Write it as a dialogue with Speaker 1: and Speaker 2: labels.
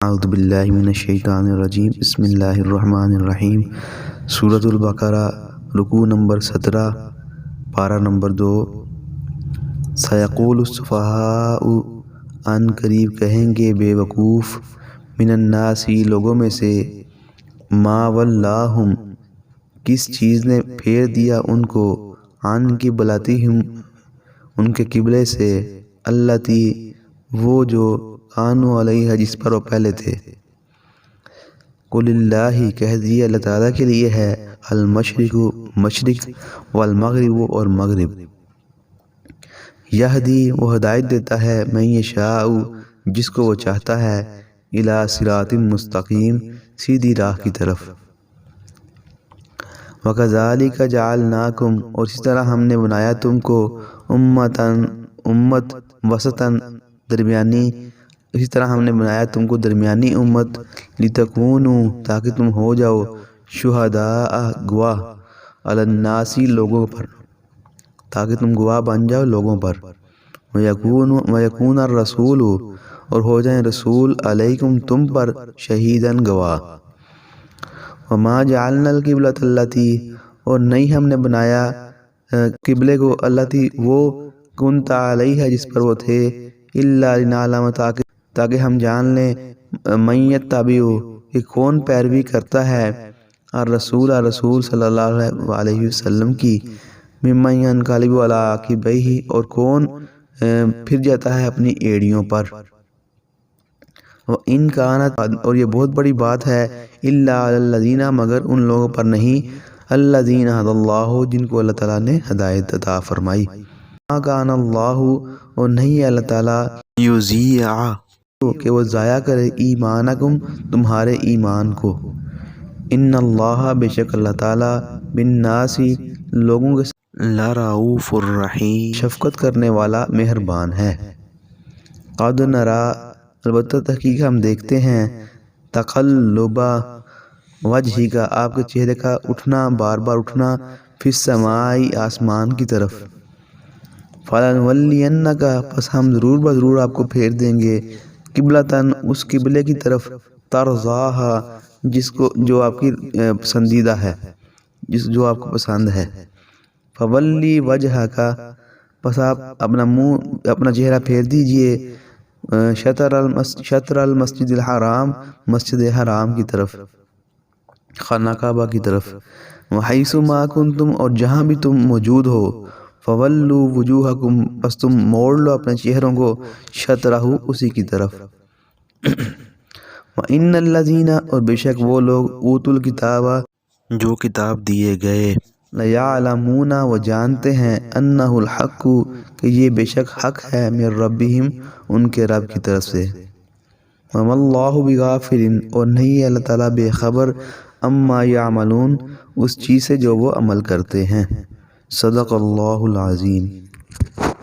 Speaker 1: اعوذ باللہ من الشیطان الرجیم بسم اللہ الرحمن الرحیم سورۃ البقرہ رکوع نمبر 17 پارہ نمبر 2 سیقول السفہاء ان قریب کہیں گے بے وقوف من الناس لوگوں میں سے ما ولاہم کس چیز نے پھیر دیا ان کو عن قبلتہم ان کے قبلے سے التی وہ جو کانوا علیہ جس پر وہ پہلے تھے قل اللہ کہہ دیے اللہ تعالیٰ کے لیے ہے المشرق مشرق والمغرب اور مغرب یہدی وہ ہدایت دیتا ہے من یشاء جس کو وہ چاہتا ہے الی صراط مستقیم سیدھی راہ کی طرف وکذالک جعلناکم اور اسی طرح ہم نے بنایا تم کو امت وسطاً درمیانی اسی طرح ہم نے بنایا تم کو درمیانی امت لتکونوا تاکہ تم ہو جاؤ شہداء گواہ علی الناس لوگوں پر تاکہ تم گواہ بن جاؤ لوگوں پر ویکون الرسول اور ہو جائیں رسول علیکم تم پر شہیداً گواہ وما جعلنا القبلۃ التی اور نہیں ہم نے بنایا قبلے کو التی وہ کنت علیہ جس پر وہ تھے الا لنعلم تاکہ ہم جان لیں من یتبع کہ کون پیروی کرتا ہے رسول صلی اللہ علیہ وسلم کی ممن ینقلب علی عقبیہ اور کون پھر جاتا ہے اپنی ایڑیوں پر ان کانت اور یہ بہت بڑی بات ہے الا علی الذین مگر ان لوگوں پر نہیں الذین ھدی اللہ جن کو اللہ تعالیٰ نے ہدایت عطا فرمائی ما کان اللہ اور نہیں اللہ تعالیٰ یضیع کہ وہ ضائع کرے ایمانکم تمہارے ایمان کو ان اللہ بے شک اللہ تعالیٰ بالناس لوگوں کے لرؤوف الرحیم شفقت کرنے والا مہربان ہے قد نرا البتہ تحقیق ہم دیکھتے ہیں تقلب وجہ کا آپ کے چہرے کا اٹھنا بار بار اٹھنا فی السماء آسمان کی طرف فلنولینک پس ہم ضرور بضرور آپ کو پھیر دیں گے قبلتاً اس قبلے کی طرف ترضاہا جس کو جو آپ کی پسندیدہ ہے جو آپ کو پسند ہے فولی وجہ کا پس آپ اپنا منہ اپنا چہرہ پھیر دیجئے شطر المسجد الحرام مسجد حرام کی طرف خانہ کعبہ کی طرف وحیث ما کنتم اور جہاں بھی تم موجود ہو فولوا وجوہکم پس تم موڑ لو اپنے چہروں کو شطرہ اسی کی طرف وَإِنَّ الَّذِينَ اور بے شک وہ لوگ اوتوا الکتاب جو کتاب دیے گئے لَيَعْلَمُونَ وہ جانتے ہیں أَنَّهُ الْحَقُّ کہ یہ بے شک حق ہے من ربہم ان کے رب کی طرف سے وَمَا اللَّهُ بِغَافِلٍ اور نہیں اللہ تعالیٰ بے خبر اما یعملون اس چیز سے جو وہ عمل کرتے ہیں صدق اللہ العظیم